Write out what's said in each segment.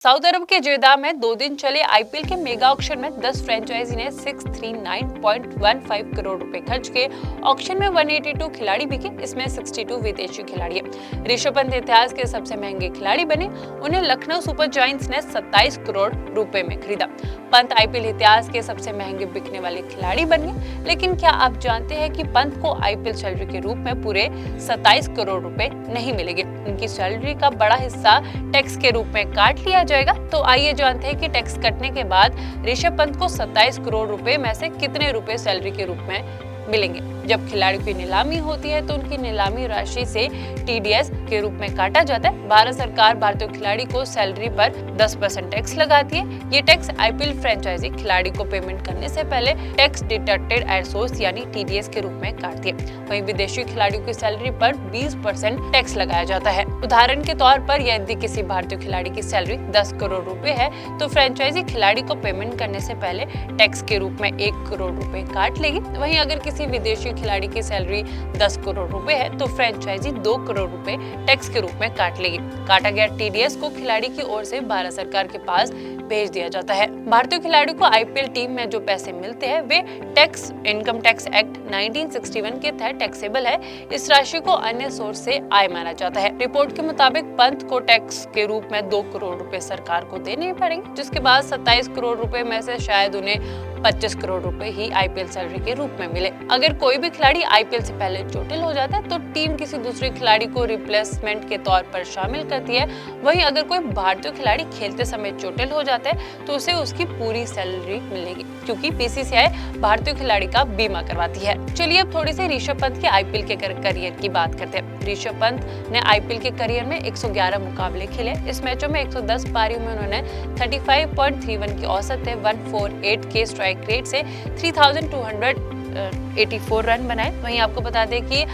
Saudi अरब के जेदा में 2 दिन चले आईपीएल के मेगा ऑक्शन में 10 फ्रेंचाइजी ने 639.15 करोड़ रुपए खर्च किए। ऑक्शन में 182 खिलाड़ी बिके, इसमें 62 विदेशी खिलाड़ी हैं। ऋषभ पंत इतिहास के सबसे महंगे खिलाड़ी बने। उन्हें लखनऊ सुपर जायंट्स ने 27 करोड़ रुपए में खरीदा। पंत आईपीएल इतिहास के सबसे महंगे बिकने वाले खिलाड़ी बन गए। लेकिन क्या आप जानते हैं कि पंत को आईपीएल सैलरी के रूप में पूरे 27 करोड़ रुपए नहीं मिलेंगे। उनकी सैलरी का बड़ा हिस्सा टैक्स के रूप में काट लिया जाएगा। तो आइए जानते हैं कि टैक्स कटने के बाद ऋषभ पंत को 27 करोड़ रुपए में से कितने रुपए सैलरी के रूप में मिलेंगे। जब खिलाड़ी की नीलामी होती है तो उनकी नीलामी राशि से टीडीएस के रूप में काटा जाता है। भारत सरकार भारतीय खिलाड़ी को सैलरी पर 10% टैक्स लगाती है। ये टैक्स आईपीएल फ्रेंचाइजी खिलाड़ी को पेमेंट करने से पहले टैक्स डिडक्टेड एट सोर्स यानी टीडीएस के रूप में काटती है। वहीं विदेशी खिलाड़ियों की सैलरी पर 20% टैक्स लगाया जाता है। उदाहरण के तौर पर यदि किसी भारतीय खिलाड़ी की सैलरी 10 करोड़ रुपए है तो फ्रेंचाइजी खिलाड़ी को पेमेंट करने से पहले टैक्स के रूप में 1 करोड़ रुपए काट लेगी। वहीं अगर किसी विदेशी खिलाड़ी की सैलरी 10 करोड़ रुपए है तो फ्रेंचाइजी 2 करोड़ रुपए टैक्स के रूप में काट लेगी। काटा गया टीडीएस को खिलाड़ी की ओर से भारत सरकार के पास भेज दिया जाता है। भारतीय खिलाड़ी को आईपीएल टीम में जो पैसे मिलते हैं वे टैक्स इनकम टैक्स एक्ट 1961 के तहत टैक्सेबल है। इस राशि को अन्य सोर्स से आय माना जाता है। रिपोर्ट के मुताबिक पंत को टैक्स के रूप में 2 करोड़ रुपए सरकार को देने पड़ेंगे, जिसके बाद 27 करोड़ रुपए में से शायद उन्हें 25 करोड़ रुपए ही आईपीएल सैलरी के रूप में मिले। अगर कोई भी खिलाड़ी आईपीएल से पहले चोटिल हो जाता है तो टीम किसी दूसरे खिलाड़ी को रिप्लेसमेंट के तौर पर शामिल करती है। वहीं अगर कोई भारतीय खिलाड़ी खेलते समय चोटिल हो जाता है तो उसे उसकी पूरी सैलरी मिलेगी, क्योंकि बीसीसीआई भारतीय खिलाड़ी का बीमा करवाती है। चलिए अब थोड़ी सी ऋषभ पंत के आईपीएल के करियर की बात करते हैं। ऋषभ पंत ने आईपीएल के करियर में 111 मुकाबले खेले। इस मैचों में 110 पारियों में उन्होंने 35.31 की औसत से 148 के स्ट्राइक रेट से 3284 रन बनाए। वहीं आपको बता दें कि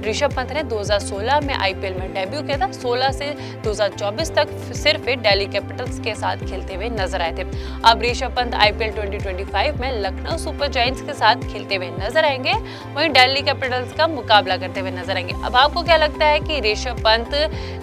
ऋषभ पंत ने 2016 में आईपीएल में डेब्यू किया था। 16 से 2024 तक सिर्फ दिल्ली कैपिटल्स के साथ खेलते हुए नजर आए थे। अब ऋषभ पंत आईपीएल 2025 में लखनऊ सुपर जायंट्स के साथ खेलते हुए नजर आएंगे। वहीं दिल्ली कैपिटल्स का मुकाबला करते हुए नजर आएंगे। अब आपको क्या लगता है कि ऋषभ पंत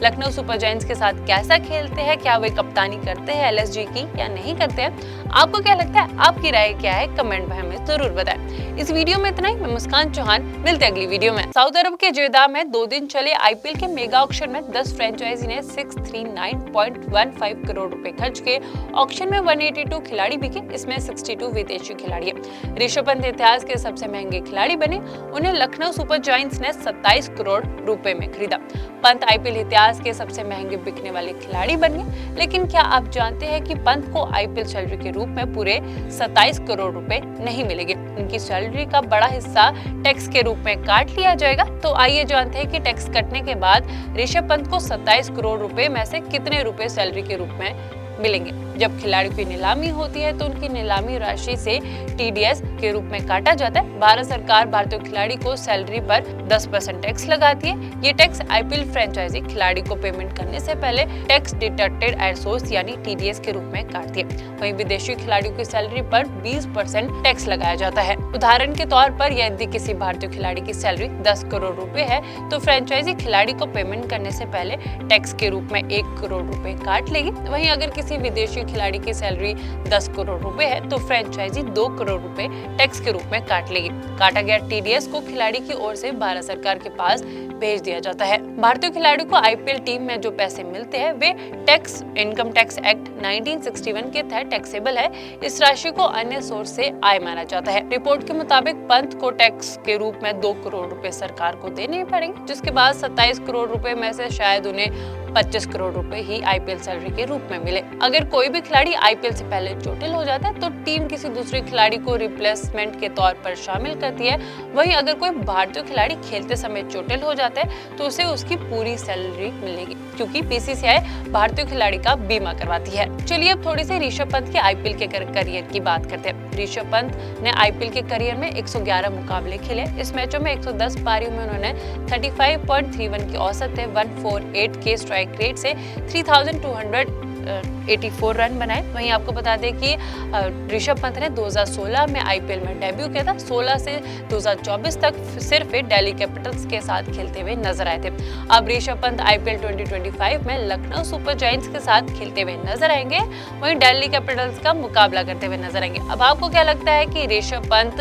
लखनऊ सुपर जायंट्स के साथ कैसा खेलते हैं? क्या वे कप्तानी करते हैं एलएसजी की या नहीं करते हैं? आपको क्या लगता है? आपकी राय क्या है? कमेंट में हमें जरूर बताएं। इस वीडियो में इतना ही। मैं मुस्कान चौहान, मिलते हैं अगली वीडियो में। सऊदी अरब के जेदा में 2 दिन चले आईपीएल के मेगा ऑक्शन में 10 फ्रेंचाइजी ने 639.15 करोड़ रुपए खर्च किए। ऑक्शन में 182 खिलाड़ी बिके, इसमें 62 विदेशी खिलाड़ी हैं। ऋषभ पंत इतिहास के सबसे महंगे खिलाड़ी बने। उन्हें लखनऊ सुपर जायंट्स ने 27 करोड़ रुपए में खरीदा। पंत आईपीएल इतिहास के सबसे महंगे बिकने वाले खिलाड़ी बन गए। लेकिन क्या आप जानते हैं कि पंत को आईपीएल सैलरी के रूप में पूरे 27 करोड़ रुपए नहीं मिलेंगे। उनकी सैलरी का बड़ा हिस्सा टैक्स के रूप में काट लिया जाएगा। तो आइए जानते हैं कि टैक्स कटने के बाद ऋषभ पंत को 27 करोड़ रुपए में से कितने रुपए सैलरी के रूप में मिलेंगे। जब खिलाड़ी की नीलामी होती है तो उनकी नीलामी राशि से टीडीएस के रूप में काटा जाता है। भारत सरकार भारतीय खिलाड़ी को सैलरी पर 10% टैक्स लगाती है। ये टैक्स आईपीएल फ्रेंचाइजी खिलाड़ी को पेमेंट करने से पहले टैक्स डिडक्टेड एट सोर्स यानी टीडीएस के रूप में काटती है। वहीं विदेशी खिलाड़ियों की सैलरी पर 20% टैक्स लगाया जाता है। उदाहरण के तौर पर यदि किसी भारतीय खिलाड़ी की सैलरी 10 करोड़ रुपए है तो फ्रेंचाइजी खिलाड़ी को पेमेंट करने से पहले टैक्स के रूप में 1 करोड़ रुपए काट लेगी। वहीं अगर किसी विदेशी खिलाड़ी की सैलरी 10 करोड़ रुपए है तो फ्रेंचाइजी 2 करोड़ रुपए टैक्स के रूप में काट लेगी। काटा गया टीडीएस को खिलाड़ी की ओर से भारत सरकार के पास भेज दिया जाता है। भारतीय खिलाड़ी को आईपीएल टीम में जो पैसे मिलते हैं वे टैक्स इनकम टैक्स एक्ट 1961 के तहत टैक्सेबल है। इस राशि को अन्य सोर्स से आय माना जाता है। रिपोर्ट के मुताबिक पंत को टैक्स के रूप में 2 करोड़ रुपए सरकार को देने पड़ेंगे, जिसके बाद 27 करोड़ रुपए में से शायद उन्हें 25 करोड़ रुपए ही आईपीएल सैलरी के रूप में मिले। अगर कोई भी खिलाड़ी आईपीएल से पहले चोटिल हो जाता है तो टीम किसी दूसरे खिलाड़ी को रिप्लेसमेंट के तौर पर शामिल करती है। वहीं अगर कोई भारतीय खिलाड़ी खेलते समय चोटिल हो जाता है तो उसे उसकी पूरी सैलरी मिलेगी, क्योंकि बीसीसीआई भारतीय खिलाड़ी का बीमा करवाती है। चलिए अब थोड़ी सी ऋषभ पंत के आईपीएल के करियर की बात करते हैं। ऋषभ पंत ने आईपीएल के करियर में 111 मुकाबले खेले। इस मैचों में 110 पारियों में उन्होंने 35.31 की औसत से 148 के स्ट्राइक रेट से 3284 84 रन बनाए। वहीं आपको बता दें कि ऋषभ पंत ने 2016 में आईपीएल में डेब्यू किया था। 16 से 2024 तक सिर्फ दिल्ली कैपिटल्स के साथ खेलते हुए नजर आए थे। अब ऋषभ पंत आईपीएल 2025 में लखनऊ सुपर जायंट्स के साथ खेलते हुए नजर आएंगे, वहीं दिल्ली कैपिटल्स का मुकाबला करते हुए नजर आएंगे। अब आपको क्या लगता है कि ऋषभ पंत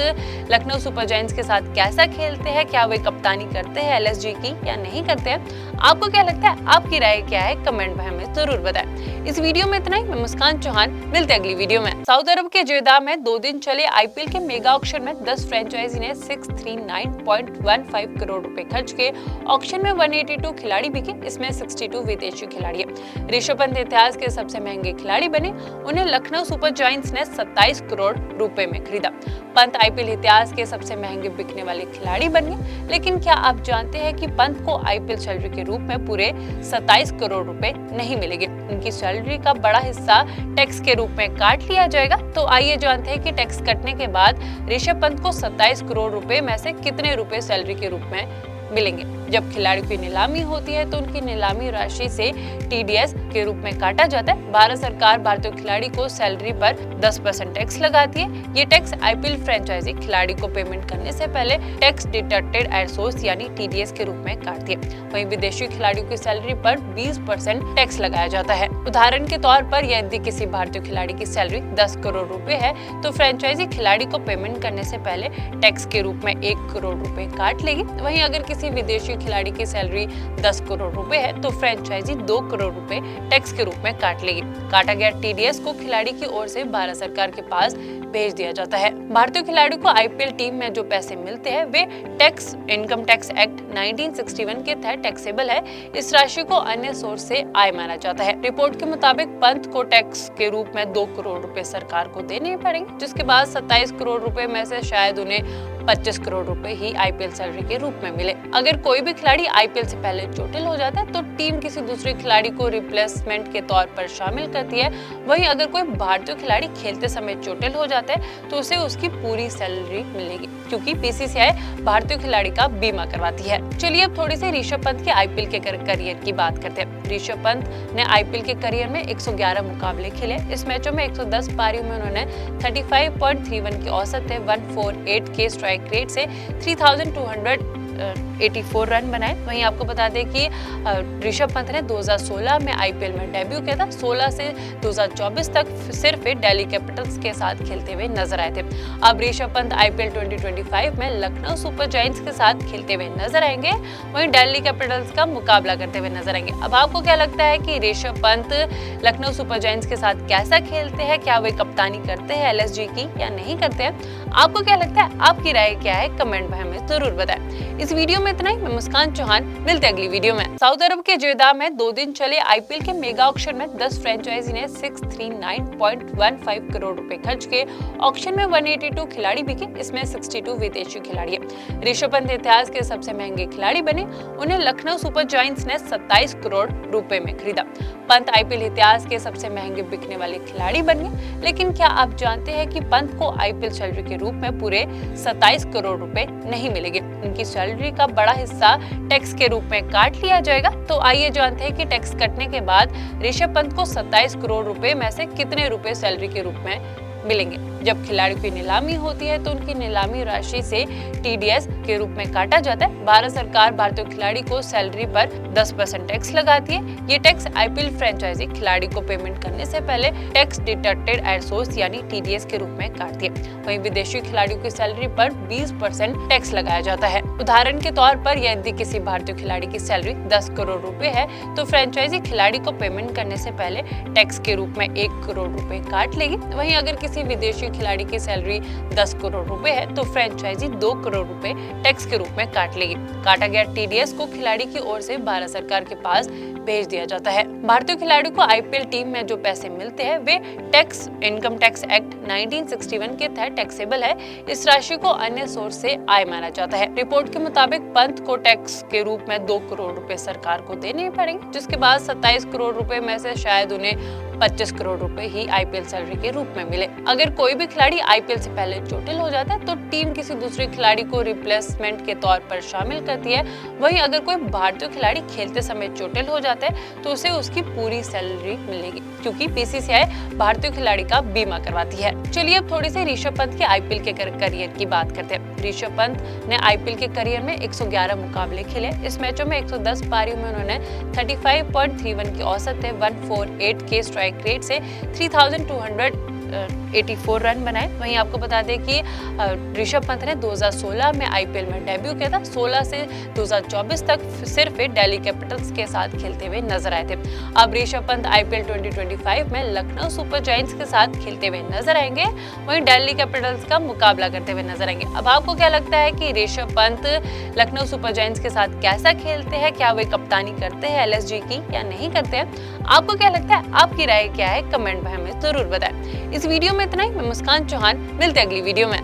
लखनऊ सुपर जायंट्स के साथ कैसा खेलते हैं? क्या वे कप्तानी करते हैं एलएसजी की या नहीं करते हैं? आपको क्या लगता है? आपकी राय क्या है? कमेंट में हमें जरूर बताएं। इस वीडियो में इतना ही। मैं मुस्कान चौहान, मिलते हैं अगली वीडियो में। साउथ अरब के जेद्दाह में 2 दिन चले आईपीएल के मेगा ऑक्शन में 10 फ्रेंचाइजी ने 639.15 करोड़ रुपए खर्च किए। ऑक्शन में 182 खिलाड़ी बिके, इसमें 62 विदेशी खिलाड़ी हैं। ऋषभ पंत इतिहास के सबसे महंगे खिलाड़ी बने। उन्हें लखनऊ सुपर जायंट्स ने 27 करोड़ रुपए में खरीदा। पंत आईपीएल इतिहास के सबसे महंगे बिकने वाले खिलाड़ी बन गए। लेकिन क्या आप जानते हैं कि पंत को आईपीएल सैलरी के रूप में पूरे 27 करोड़ रुपए नहीं मिलेंगे? उनकी सैलरी का बड़ा हिस्सा टैक्स के रूप में काट लिया जाएगा। तो आइए जानते हैं कि टैक्स कटने के बाद ऋषभ पंत को 27 करोड़ रुपए में से कितने रुपए सैलरी के रूप में मिलेंगे। जब खिलाड़ी की नीलामी होती है तो उनकी नीलामी राशि से टीडीएस के रूप में काटा जाता है। भारत सरकार भारतीय खिलाड़ी को सैलरी पर 10% टैक्स लगाती है। ये टैक्स आईपीएल फ्रेंचाइजी खिलाड़ी को पेमेंट करने से पहले टैक्स डिडक्टेड एट सोर्स यानी टीडीएस के रूप में काटती है। वहीं विदेशी खिलाड़ियों की सैलरी पर 20% टैक्स लगाया जाता है। उदाहरण के तौर पर यदि किसी भारतीय खिलाड़ी की सैलरी 10 करोड़ रुपए है तो फ्रेंचाइजी खिलाड़ी को पेमेंट करने से पहले टैक्स के रूप में 1 करोड़ रुपए काट लेगी। वहीं अगर किसी विदेशी खिलाड़ी की सैलरी 10 करोड़ रुपए है तो फ्रेंचाइजी 2 करोड़ रुपए टैक्स के रूप में काट लेगी। काटा गया टीडीएस को खिलाड़ी की ओर से भारत सरकार के पास भेज दिया जाता है। भारतीय खिलाड़ी को आईपीएल टीम में जो पैसे मिलते हैं वे टैक्स इनकम टैक्स एक्ट 1961 के तहत टैक्सेबल है। इस राशि को अन्य सोर्स से आय माना जाता है। रिपोर्ट के मुताबिक पंत को टैक्स के रूप में 2 करोड़ रुपए सरकार को देने पड़ेंगे, जिसके बाद 27 करोड़ रुपए में से शायद उन्हें 25 करोड़ रुपए ही आईपीएल सैलरी के रूप में मिले। अगर कोई भी खिलाड़ी आईपीएल से पहले चोटिल हो जाता है तो टीम किसी दूसरे खिलाड़ी को रिप्लेसमेंट के तौर पर शामिल करती है। वहीं अगर कोई भारतीय खिलाड़ी खेलते समय चोटिल हो जाता है तो उसे उसकी पूरी सैलरी मिलेगी, क्योंकि बीसीसीआई भारतीय खिलाड़ी का बीमा करवाती है। चलिए अब थोड़ी सी ऋषभ पंत के आईपीएल के करियर की बात करते हैं। ऋषभ पंत ने आईपीएल के करियर में 111 मुकाबले खेले। इस मैचों में 110 पारियों में उन्होंने 35.31 की औसत से 148 के स्ट्राइक रेट से 3284 रन बनाए। वहीं आपको बता दें कि ऋषभ पंत ने 2016 में आईपीएल में डेब्यू किया था। 16 से 2024 तक सिर्फ दिल्ली कैपिटल्स के साथ खेलते हुए नजर आए थे। अब ऋषभ पंत आईपीएल 2025 में लखनऊ सुपर जायंट्स के साथ खेलते हुए नजर आएंगे, वहीं दिल्ली कैपिटल्स का मुकाबला करते हुए नजर आएंगे। अब आपको क्या लगता है कि ऋषभ पंत लखनऊ सुपर जायंट्स के साथ कैसा खेलते हैं? क्या वे कप्तानी करते हैं एलएसजी की या नहीं करते हैं? आपको क्या लगता है? आपकी राय क्या है? कमेंट में हमें जरूर बताएं। इस वीडियो में इतना ही। मैं मुस्कान चौहान, मिलते हैं अगली वीडियो में। साउथ अरब के जेद्दाह में 2 दिन चले आईपीएल के मेगा ऑक्शन में 10 फ्रेंचाइजी ने 639.15 करोड़ रुपए खर्च किए। ऑक्शन में 182 खिलाड़ी बिके, इसमें 62 विदेशी खिलाड़ी हैं। ऋषभ पंत इतिहास के सबसे महंगे खिलाड़ी बने। उन्हें लखनऊ सुपर जायंट्स ने 27 करोड़ रुपए में खरीदा। पंत आईपीएल इतिहास के सबसे महंगे बिकने वाले खिलाड़ी बन गए। लेकिन क्या आप जानते हैं कि पंत को आईपीएल सैलरी के रूप में पूरे 27 करोड़ रुपए नहीं मिलेंगे? उनकी सैलरी का बड़ा हिस्सा टैक्स के रूप में काट लिया जाएगा। तो आइए जानते हैं कि टैक्स कटने के बाद ऋषभ पंत को 27 करोड़ रुपए में से कितने रुपए सैलरी के रूप में मिलेंगे। जब खिलाड़ी की नीलामी होती है तो उनकी नीलामी राशि से टीडीएस के रूप में काटा जाता है। भारत सरकार भारतीय खिलाड़ी को सैलरी पर 10% टैक्स लगाती है। ये टैक्स आईपीएल फ्रेंचाइजी खिलाड़ी को पेमेंट करने से पहले टैक्स डिडक्टेड एट सोर्स यानी टीडीएस के रूप में काटती है। वहीं विदेशी खिलाड़ियों की सैलरी पर 20% टैक्स लगाया जाता है। उदाहरण के तौर पर यदि किसी भारतीय खिलाड़ी की सैलरी 10 करोड़ रुपए है तो फ्रेंचाइजी खिलाड़ी को पेमेंट करने से पहले टैक्स के रूप में 1 करोड़ रुपए काट लेगी। वहीं अगर किसी विदेशी खिलाड़ी की सैलरी 10 करोड़ रुपए है तो फ्रेंचाइजी 2 करोड़ रुपए टैक्स के रूप में काट लेगी। काटा गया टीडीएस को खिलाड़ी की ओर से भारत सरकार के पास भेज दिया जाता है। भारतीय खिलाड़ियों को आईपीएल टीम में जो पैसे मिलते हैं वे टैक्स इनकम टैक्स एक्ट 1961 के तहत टैक्सेबल है। इस राशि को अन्य सोर्स से आय माना जाता है। रिपोर्ट के मुताबिक पंत को टैक्स के रूप में 2 करोड़ रुपए सरकार को देने पड़ेंगे, जिसके बाद 27 करोड़ रुपए में से शायद उन्हें 25 करोड़ रुपए ही आईपीएल सैलरी के रूप में मिले। अगर कोई भी खिलाड़ी आईपीएल से पहले चोटिल हो जाता है तो टीम किसी दूसरे खिलाड़ी को रिप्लेसमेंट के तौर पर शामिल करती है। वहीं अगर कोई भारतीय खिलाड़ी खेलते समय चोटिल हो जाता है तो उसे उसकी पूरी सैलरी मिलेगी, क्योंकि बीसीसीआई भारतीय खिलाड़ी का बीमा करवाती है। चलिए अब थोड़ी सी ऋषभ पंत के आईपीएल के करियर की बात करते हैं। ऋषभ पंत ने आईपीएल के करियर में 111 मुकाबले खेले। इस मैचों में 110 पारियों में उन्होंने 35.31 की औसत से 148 के स्ट्राइक रेट से 3284 रन बनाए। वहीं आपको बता दें कि ऋषभ पंत ने 2016 में आईपीएल में डेब्यू किया था। 16 से 2024 तक सिर्फ दिल्ली कैपिटल्स के साथ खेलते हुए नजर आए थे। अब ऋषभ पंत आईपीएल 2025 में लखनऊ सुपर जायंट्स के साथ खेलते हुए नजर आएंगे, वहीं दिल्ली कैपिटल्स का मुकाबला करते हुए नजर आएंगे। अब आपको क्या लगता है कि ऋषभ पंत लखनऊ सुपर जायंट्स के साथ कैसा खेलते हैं? क्या वे कप्तानी करते हैं एलएसजी की या नहीं करते हैं? आपको क्या लगता है? आपकी राय क्या है? कमेंट में हमें जरूर बताएं। इस वीडियो में इतना ही। मैं मुस्कान चौहान, मिलते हैं अगली वीडियो में।